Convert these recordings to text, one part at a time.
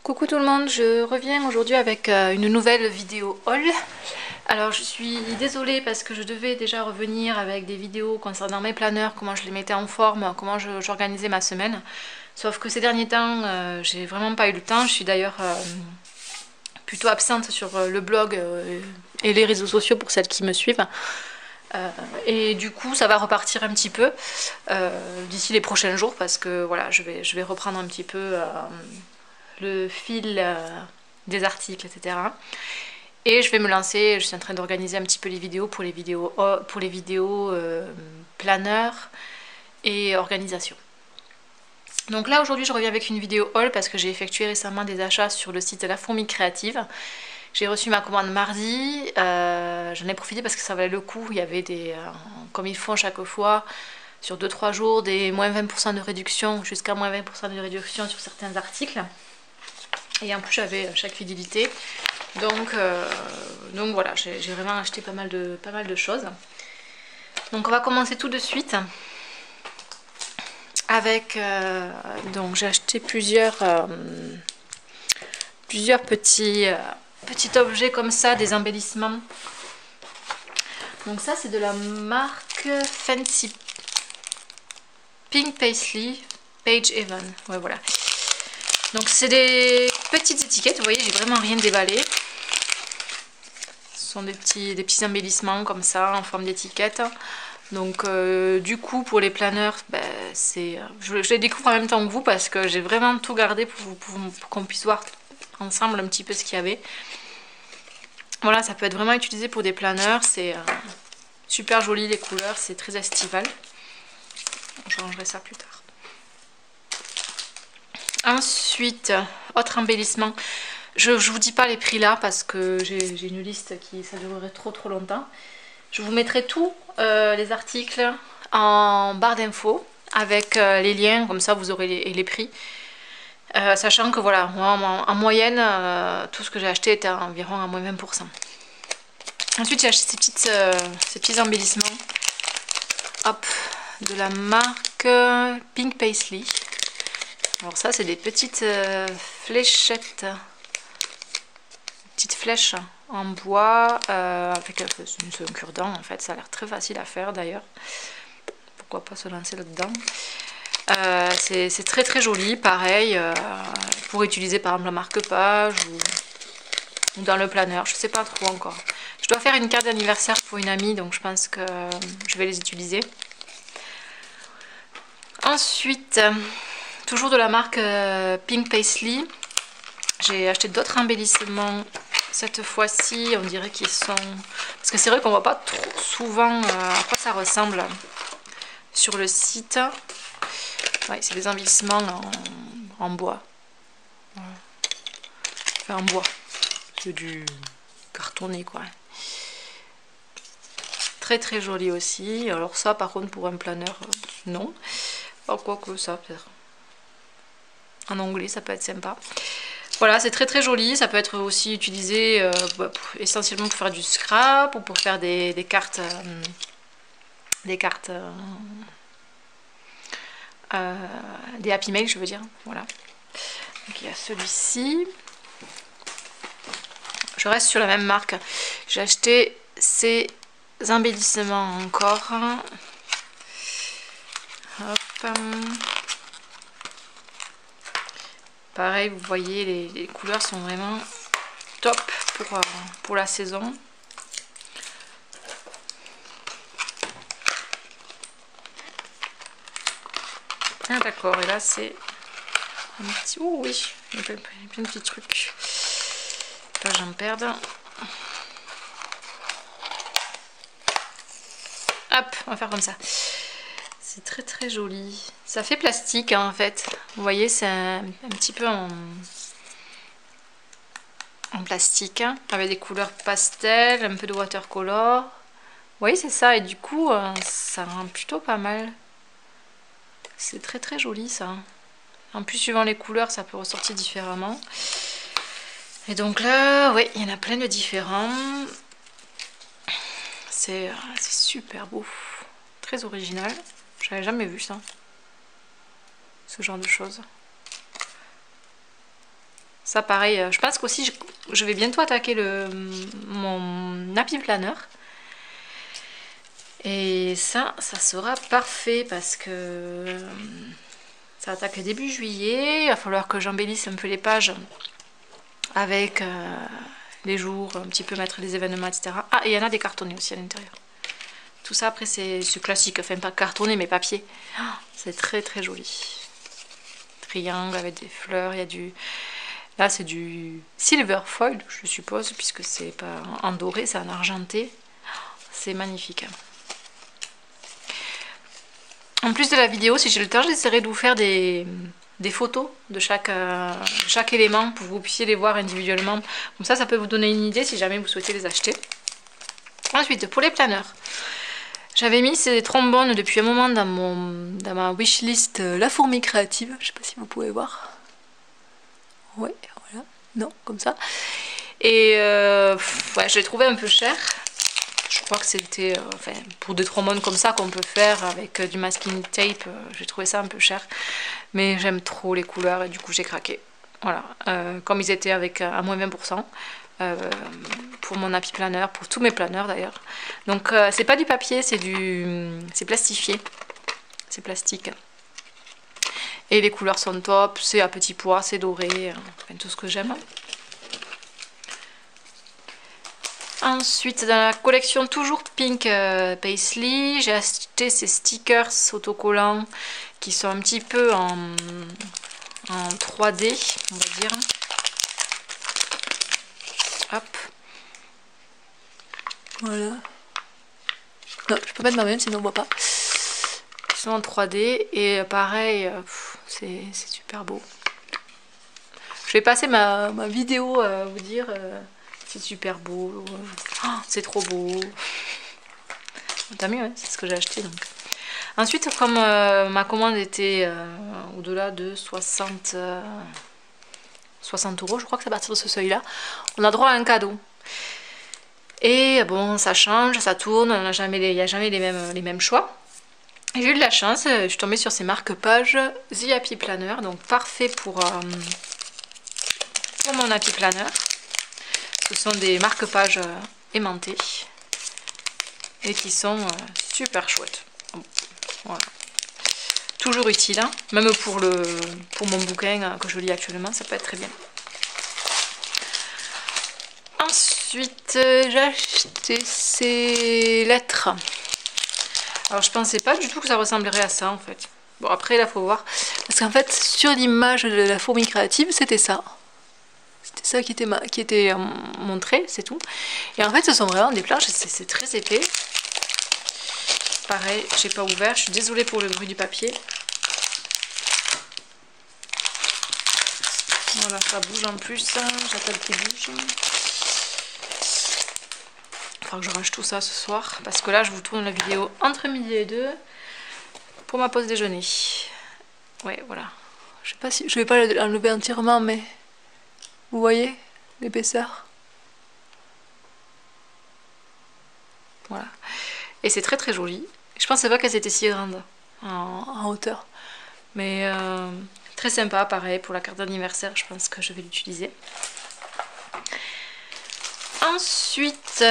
Coucou tout le monde, je reviens aujourd'hui avec une nouvelle vidéo haul. Alors je suis désolée parce que je devais déjà revenir avec des vidéos concernant mes planeurs, comment je les mettais en forme, comment j'organisais ma semaine. Sauf que ces derniers temps, j'ai vraiment pas eu le temps. Je suis d'ailleurs plutôt absente sur le blog et les réseaux sociaux pour celles qui me suivent. Et du coup ça va repartir un petit peu d'ici les prochains jours parce que voilà, je vais reprendre un petit peu le fil des articles, etc. Et je vais me lancer, je suis en train d'organiser un petit peu les vidéos pour les vidéos planeurs et organisation. Donc là aujourd'hui je reviens avec une vidéo haul parce que j'ai effectué récemment des achats sur le site de La Fourmi Créative. J'ai reçu ma commande mardi, j'en ai profité parce que ça valait le coup, il y avait des, comme ils font chaque fois, sur 2-3 jours, des moins 20% de réduction, jusqu'à moins 20% de réduction sur certains articles. Et en plus j'avais chaque fidélité. Donc voilà, j'ai vraiment acheté pas mal de choses. Donc on va commencer tout de suite avec... donc j'ai acheté plusieurs petits objets comme ça, des embellissements. Donc ça c'est de la marque Fancy Pink Paisley Page Even. Ouais, voilà. Donc c'est des petites étiquettes, vous voyez, j'ai vraiment rien déballé. Ce sont des petits embellissements comme ça en forme d'étiquette. Donc du coup pour les planeurs, ben, je les découvre en même temps que vous parce que j'ai vraiment tout gardé pour qu'on puisse voir ensemble un petit peu ce qu'il y avait. Voilà, ça peut être vraiment utilisé pour des planeurs, c'est super joli les couleurs, c'est très estival. Je rangerai ça plus tard. Ensuite, autre embellissement. Je vous dis pas les prix là parce que j'ai une liste qui ça durerait trop longtemps. Je vous mettrai tous les articles en barre d'infos avec les liens, comme ça vous aurez les prix. Sachant que voilà, moi, en moyenne, tout ce que j'ai acheté était environ à moins 20%. Ensuite j'ai acheté ces petits embellissements. Hop, de la marque Pink Paisley. Alors ça c'est des petites fléchettes, petites flèches en bois avec un cure-dent en fait, ça a l'air très facile à faire d'ailleurs. Pourquoi pas se lancer là-dedans. C'est très joli, pareil, pour utiliser par exemple la marque-page ou dans le planeur, je sais pas trop encore. Je dois faire une carte d'anniversaire pour une amie, donc je pense que je vais les utiliser. Ensuite, toujours de la marque Pink Paisley, j'ai acheté d'autres embellissements. Cette fois-ci, on dirait qu'ils sont... Parce que c'est vrai qu'on voit pas trop souvent à quoi ça ressemble sur le site. Ouais, c'est des embellissements en bois. Enfin, en bois. C'est du cartonné, quoi. Très joli aussi. Alors ça, par contre, pour un planeur, non. Pas quoi que ça, peut-être. En anglais, ça peut être sympa. Voilà, c'est très joli. Ça peut être aussi utilisé essentiellement pour faire du scrap ou pour faire des cartes. Des Happy Mail, je veux dire. Voilà. Donc il y a celui-ci. Je reste sur la même marque. J'ai acheté ces embellissements encore. Hop. Pareil, vous voyez, les couleurs sont vraiment top pour la saison. Ah d'accord, et là c'est un petit... Oh oui, il y a plein de petits trucs. Là j'en perds. Hop, on va faire comme ça. C'est très joli. Ça fait plastique hein, en fait. Vous voyez, c'est un petit peu en plastique, hein, avec des couleurs pastel, un peu de watercolor. Vous voyez, c'est ça. Et du coup, ça rend plutôt pas mal. C'est très joli ça. En plus, suivant les couleurs, ça peut ressortir différemment. Et donc là, oui, il y en a plein de différents. C'est super beau. Très original. J'avais jamais vu ça. Ce genre de choses. Ça pareil, je pense qu'aussi je vais bientôt attaquer mon Happy Planner. Et ça sera parfait parce que ça attaque début juillet. Il va falloir que j'embellisse un peu les pages avec les jours, un petit peu mettre les événements, etc. Ah, et il y en a des cartonnés aussi à l'intérieur. Tout ça après c'est classique, enfin pas cartonné mais papier. Oh, c'est très très joli. Triangle avec des fleurs, il y a du... Là c'est du silver foil je suppose, puisque c'est pas en doré, c'est en argenté. C'est magnifique. En plus de la vidéo, si j'ai le temps, j'essaierai de vous faire des photos de chaque élément pour que vous puissiez les voir individuellement. Comme ça peut vous donner une idée si jamais vous souhaitez les acheter. Ensuite, pour les planeurs. J'avais mis ces trombones depuis un moment dans ma wishlist La Fourmi Créative. Je sais pas si vous pouvez voir. Ouais, voilà. Non, comme ça. Et ouais, je l'ai trouvé un peu cher. Je crois que c'était enfin, pour des trombones comme ça qu'on peut faire avec du masking tape. J'ai trouvé ça un peu cher. Mais j'aime trop les couleurs et du coup j'ai craqué. Voilà. Comme ils étaient avec à moins 20%. Pour mon Happy Planner, pour tous mes planners d'ailleurs. Donc c'est pas du papier, c'est plastifié. C'est plastique. Et les couleurs sont top, c'est à petits pois, c'est doré, enfin, tout ce que j'aime. Ensuite, dans la collection toujours Pink Paisley, j'ai acheté ces stickers autocollants qui sont un petit peu en 3D, on va dire. Hop. Voilà. Non, je peux mettre ma main sinon on voit pas. Ils sont en 3D et pareil, c'est super beau. Je vais passer ma vidéo à vous dire c'est super beau, oh, c'est trop beau. T'as mieux, hein, c'est ce que j'ai acheté donc. Ensuite, comme ma commande était au-delà de 60 €, je crois que c'est à partir de ce seuil-là, on a droit à un cadeau. Et bon, ça change, ça tourne, il n'y a jamais les mêmes choix. Et j'ai eu de la chance, je suis tombée sur ces marque-pages The Happy Planner, donc parfait pour mon Happy Planner. Ce sont des marque-pages aimantés et qui sont super chouettes. Voilà. Toujours utile, hein, même pour mon bouquin que je lis actuellement, ça peut être très bien. Ensuite, j'ai acheté ces lettres. Alors je pensais pas du tout que ça ressemblerait à ça en fait. Bon après là faut voir. Parce qu'en fait sur l'image de la fourmi créative c'était ça. C'était ça qui était montré, c'est tout. Et en fait ce sont vraiment des planches, c'est très épais. Pareil, j'ai pas ouvert, je suis désolée pour le bruit du papier. Voilà, ça bouge en plus, j'appelle qu'il bouge. Il faudra que je range tout ça ce soir, parce que là je vous tourne la vidéo entre midi et 2 pour ma pause déjeuner. Ouais, voilà. Je sais pas si je vais pas l'enlever entièrement, mais vous voyez l'épaisseur. Voilà. Et c'est très très joli. Je pensais pas qu'elles étaient si grandes en hauteur. Mais très sympa, pareil, pour la carte d'anniversaire, je pense que je vais l'utiliser. Ensuite,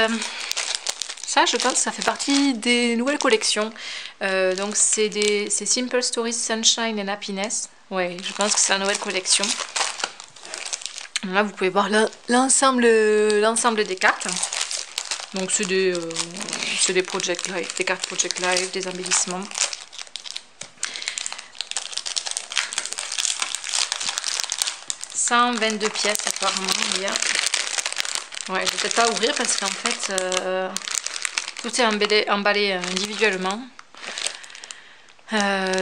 ça je pense que ça fait partie des nouvelles collections. Donc c'est Simple Stories Sunshine and Happiness. Ouais, je pense que c'est la nouvelle collection. Là vous pouvez voir l'ensemble des cartes. Donc c'est des Project Life, des cartes Project Life, des embellissements. « 122 pièces apparemment, il y a... Ouais, je vais peut-être pas ouvrir parce qu'en fait, tout est emballé individuellement.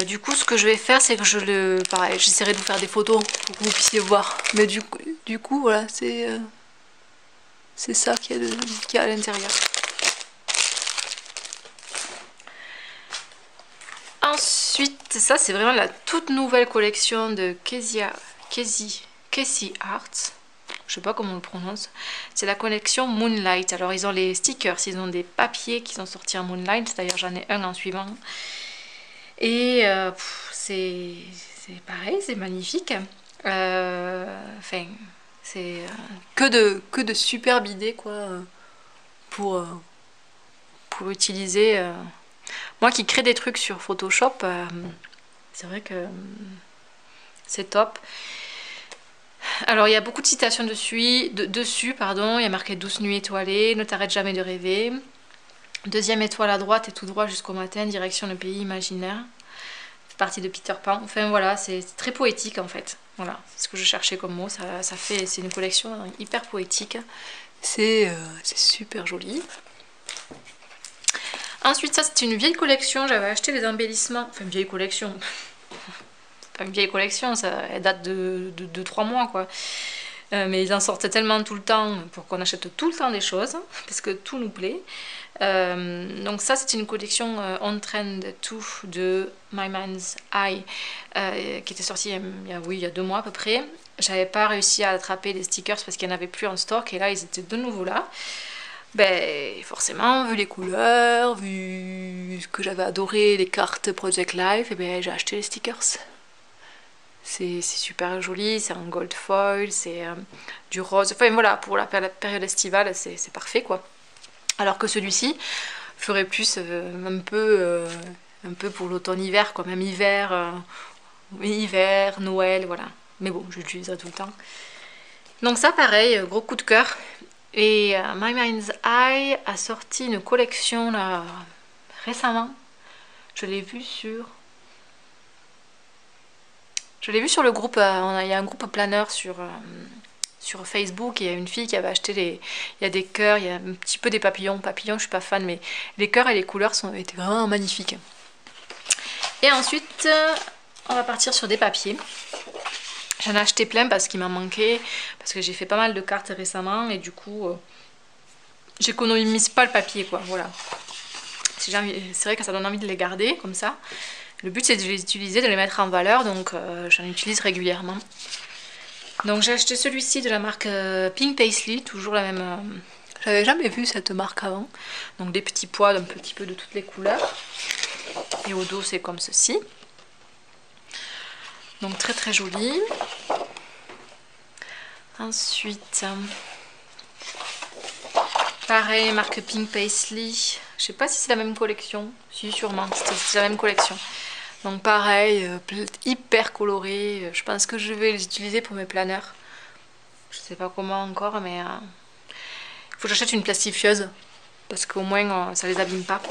Du coup, ce que je vais faire, c'est que pareil, j'essaierai de vous faire des photos pour que vous puissiez voir. Mais du coup voilà, c'est ça qu'il y a à l'intérieur. Ensuite, ça c'est vraiment la toute nouvelle collection de Casey Arts. Je sais pas comment on le prononce. C'est la collection Moonlight. Alors ils ont les stickers, ils ont des papiers qui sont sortis en Moonlight. D'ailleurs j'en ai un en suivant. Et c'est pareil, c'est magnifique. Enfin, C'est que de superbes idées quoi, pour utiliser. Moi qui crée des trucs sur Photoshop, c'est vrai que c'est top. Alors il y a beaucoup de citations dessus, pardon. Il y a marqué douce nuit étoilée, ne t'arrête jamais de rêver. Deuxième étoile à droite et tout droit jusqu'au matin, direction le pays imaginaire. C'est partie de Peter Pan. Enfin voilà, c'est très poétique en fait. Voilà, c'est ce que je cherchais comme mot. C'est une collection hyper poétique. C'est super joli. Ensuite, ça c'est une vieille collection. J'avais acheté des embellissements. Enfin, une vieille collection. Pas une vieille collection, ça, elle date de 3 mois quoi. Mais ils en sortent tellement tout le temps pour qu'on achète tout le temps des choses, parce que tout nous plaît. Donc ça c'est une collection On Trend 2 de My Mind's Eye, qui était sortie il y a 2 mois à peu près. J'avais pas réussi à attraper les stickers parce qu'il n'y en avait plus en stock, et là ils étaient de nouveau là. Ben forcément, vu les couleurs, vu que j'avais adoré les cartes Project Life, et ben j'ai acheté les stickers. C'est super joli, c'est un gold foil, c'est du rose. Enfin voilà, pour la période estivale, c'est parfait quoi. Alors que celui-ci ferait plus un peu pour l'automne-hiver, quoi. Même hiver, Noël, voilà. Mais bon, je l'utiliserai tout le temps. Donc ça, pareil, gros coup de cœur. Et My Mind's Eye a sorti une collection là récemment. Je l'ai vu sur le groupe, il y a un groupe planeur sur Facebook, et il y a une fille qui avait acheté il y a des cœurs, il y a un petit peu des papillons. Papillons, je suis pas fan, mais les cœurs et les couleurs étaient vraiment magnifiques. Et ensuite, on va partir sur des papiers. J'en ai acheté plein parce qu'il m'en manquait, parce que j'ai fait pas mal de cartes récemment, et du coup, j'économise pas le papier, quoi, voilà. C'est vrai que ça donne envie de les garder, comme ça. Le but c'est de les utiliser, de les mettre en valeur, donc j'en utilise régulièrement. Donc j'ai acheté celui-ci de la marque Pink Paisley, toujours la même... J'avais jamais vu cette marque avant. Donc des petits pois d'un petit peu de toutes les couleurs. Et au dos c'est comme ceci. Donc très très joli. Ensuite, pareil, marque Pink Paisley. Je sais pas si c'est la même collection. Si, sûrement, c'est la même collection. Donc pareil, hyper coloré. Je pense que je vais les utiliser pour mes planeurs. Je sais pas comment encore, mais il faut que j'achète une plastifieuse, parce qu'au moins ça les abîme pas.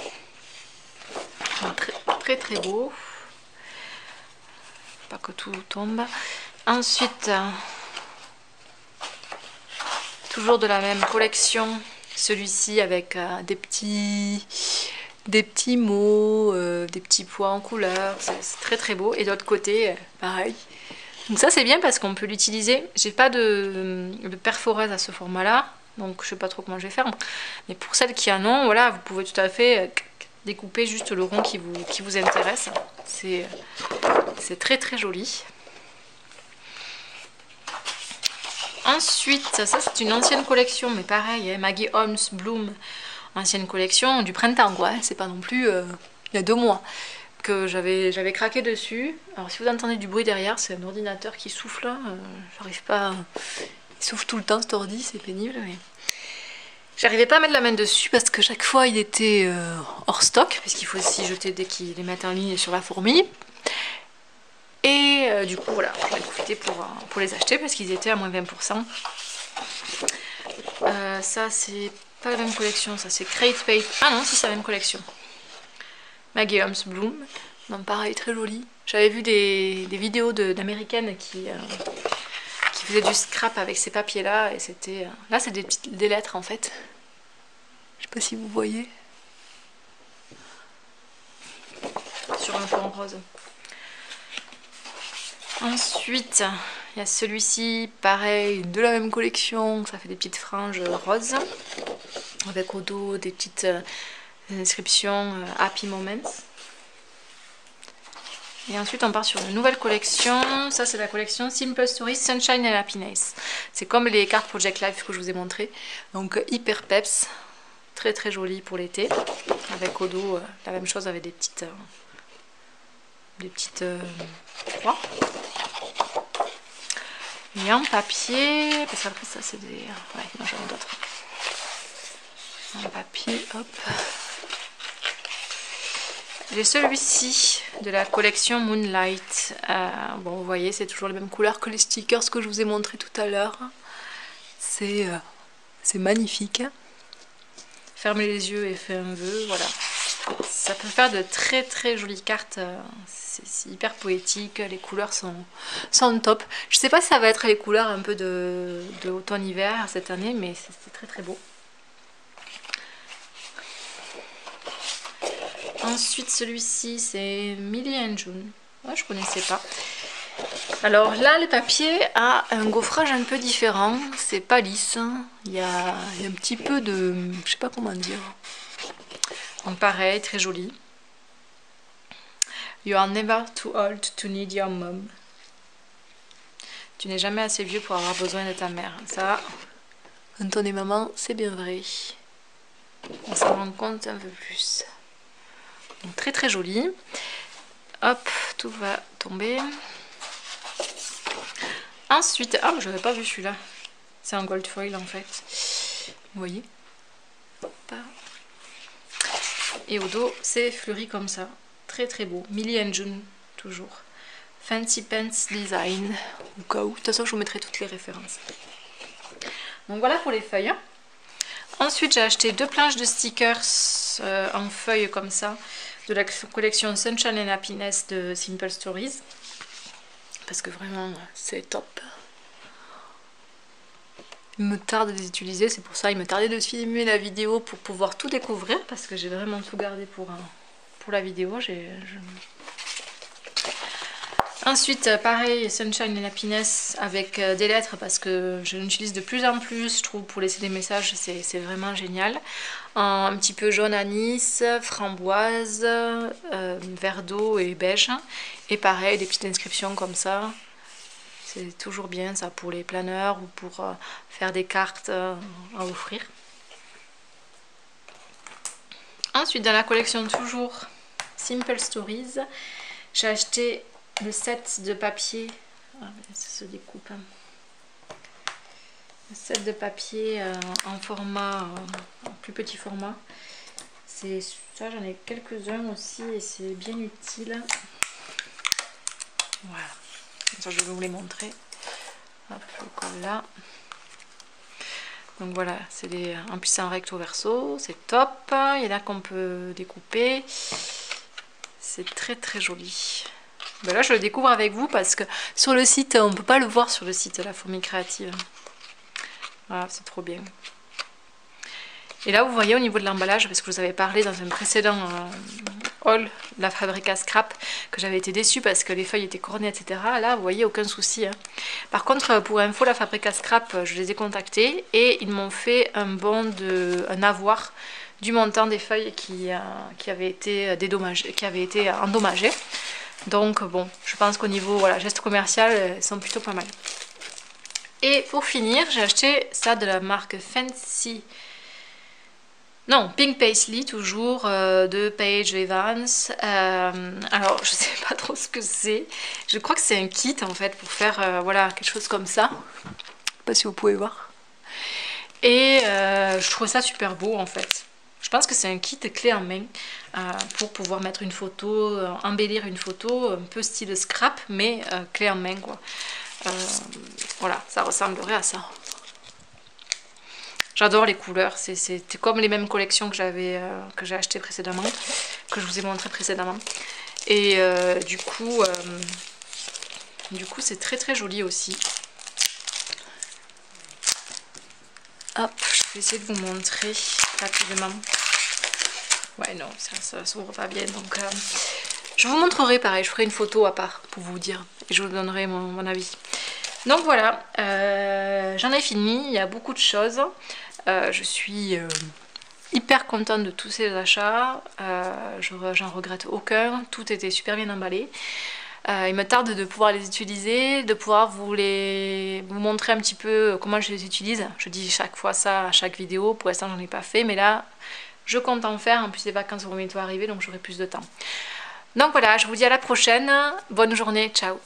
Donc, très très très beau. Pas que tout tombe. Ensuite, toujours de la même collection, celui-ci avec des petits mots, des petits pois en couleur, c'est très très beau. Et de l'autre côté, pareil. Donc ça c'est bien parce qu'on peut l'utiliser. J'ai pas de perforaise à ce format là, donc je sais pas trop comment je vais faire. Mais pour celles qui en ont, voilà, vous pouvez tout à fait découper juste le rond qui vous intéresse. C'est très très joli. Ensuite, ça c'est une ancienne collection, mais pareil, hein, Maggie Holmes Bloom, ancienne collection du printemps quoi, c'est pas non plus il y a 2 mois que j'avais craqué dessus. Alors si vous entendez du bruit derrière, c'est un ordinateur qui souffle, j'arrive pas, il souffle tout le temps cet ordi, c'est pénible, mais j'arrivais pas à mettre la main dessus parce que chaque fois il était hors stock, parce qu'il faut aussi jeter dès qu'ils les mettent en ligne sur la fourmi. Et du coup voilà, j'en ai profité pour les acheter parce qu'ils étaient à moins 20%. Ça c'est pas la même collection, ça c'est Crate Paper. Ah non, si c'est la même collection. Maggie Holmes Bloom. Donc pareil, très joli. J'avais vu des vidéos d'américaines qui faisaient du scrap avec ces papiers là, et c'était... Là c'est des lettres en fait. Je sais pas si vous voyez. Sur un fond rose. Ensuite, il y a celui-ci, pareil, de la même collection, ça fait des petites franges roses, avec au dos des petites inscriptions Happy Moments. Et ensuite on part sur une nouvelle collection, ça c'est la collection Simple Stories Sunshine and Happiness. C'est comme les cartes Project Life que je vous ai montré, donc hyper peps, très très joli pour l'été, avec au dos la même chose avec des petites croix. Et en papier, parce qu'après ça c'est des... Ouais, non j'en ai d'autres. En papier, hop. J'ai celui-ci de la collection Moonlight. Bon, vous voyez, c'est toujours les mêmes couleurs que les stickers que je vous ai montré tout à l'heure. C'est magnifique. Fermez les yeux et faites un vœu, voilà. Ça peut faire de très très jolies cartes. C'est hyper poétique, les couleurs sont top. Je sais pas si ça va être les couleurs un peu de automne-hiver cette année, mais c'est très très beau. Ensuite, celui-ci, c'est Millie and June. Ouais, je connaissais pas. Alors là, le papier a un gaufrage un peu différent. C'est pas lisse. Il y a un petit peu de... Je sais pas comment dire. Donc pareil, très joli. You are never too old to need your mom. Tu n'es jamais assez vieux pour avoir besoin de ta mère. Ça, quand on est maman, c'est bien vrai. On s'en rend compte un peu plus. Donc, très très joli. Hop, tout va tomber. Ensuite, ah, je n'avais pas vu celui-là. C'est un gold foil en fait. Vous voyez. Hop. Et au dos, c'est fleuri comme ça. Très très beau. Millie and June, toujours. Fancy Pants Design. Au cas où. De toute façon, je vous mettrai toutes les références. Donc voilà pour les feuilles. Ensuite, j'ai acheté 2 planches de stickers en feuilles comme ça. De la collection Sunshine and Happiness de Simple Stories. Parce que vraiment, c'est top. Il me tarde de les utiliser, c'est pour ça il me tardait de filmer la vidéo pour pouvoir tout découvrir. Parce que j'ai vraiment tout gardé pour la vidéo. Ensuite, pareil, Sunshine and Happiness avec des lettres parce que je l'utilise de plus en plus. Je trouve pour laisser des messages, c'est vraiment génial. Un petit peu jaune anis, framboise, vert d'eau et beige. Et pareil, des petites inscriptions comme ça. C'est toujours bien ça pour les planeurs ou pour faire des cartes à offrir. Ensuite, dans la collection toujours Simple Stories, j'ai acheté le set de papier, ça se découpe, le set de papier en format, en plus petit format. C'est ça, j'en ai quelques-uns aussi et c'est bien utile. Voilà, ça je vais vous les montrer. Hop, je colle là. Donc voilà, c'est en plus c'est en recto verso, c'est top. Il y en a qu'on peut découper. C'est très très joli. Ben là, je le découvre avec vous parce que sur le site, on ne peut pas le voir sur le site La Fourmi Créative. Voilà, c'est trop bien. Et là, vous voyez au niveau de l'emballage, parce que je vous avais parlé dans un précédent haul de la Fabrica Scrap, que j'avais été déçue parce que les feuilles étaient cornées, etc. Là, vous voyez, aucun souci. Hein. Par contre, pour info, la Fabrica Scrap, je les ai contactés et ils m'ont fait un avoir du montant des feuilles qui avaient été endommagées. Donc bon, je pense qu'au niveau geste commercial, ils sont plutôt pas mal. Et pour finir, j'ai acheté ça de la marque Pink Paisley, toujours, de Paige Evans. Alors, je sais pas trop ce que c'est. Je crois que c'est un kit, en fait, pour faire, quelque chose comme ça. Je sais pas si vous pouvez voir. Et je trouve ça super beau, en fait. Je pense que c'est un kit clé en main pour pouvoir mettre une photo, embellir une photo, un peu style scrap, mais clé en main, quoi. Voilà, ça ressemblerait à ça. J'adore les couleurs, c'est comme les mêmes collections que j'ai achetées précédemment, que je vous ai montré précédemment. Et du coup c'est très très joli aussi. Hop, je vais essayer de vous montrer rapidement. Ouais, non, ça s'ouvre pas bien, donc je vous montrerai pareil, je ferai une photo à part pour vous dire et je vous donnerai mon avis. Donc voilà, j'en ai fini, il y a beaucoup de choses. Je suis hyper contente de tous ces achats, j'en regrette aucun, tout était super bien emballé. Il me tarde de pouvoir les utiliser, de pouvoir vous montrer un petit peu comment je les utilise. Je dis chaque fois ça à chaque vidéo, pour l'instant j'en ai pas fait, mais là je compte en faire. En plus les vacances vont bientôt arriver, donc j'aurai plus de temps. Donc voilà, je vous dis à la prochaine, bonne journée, ciao.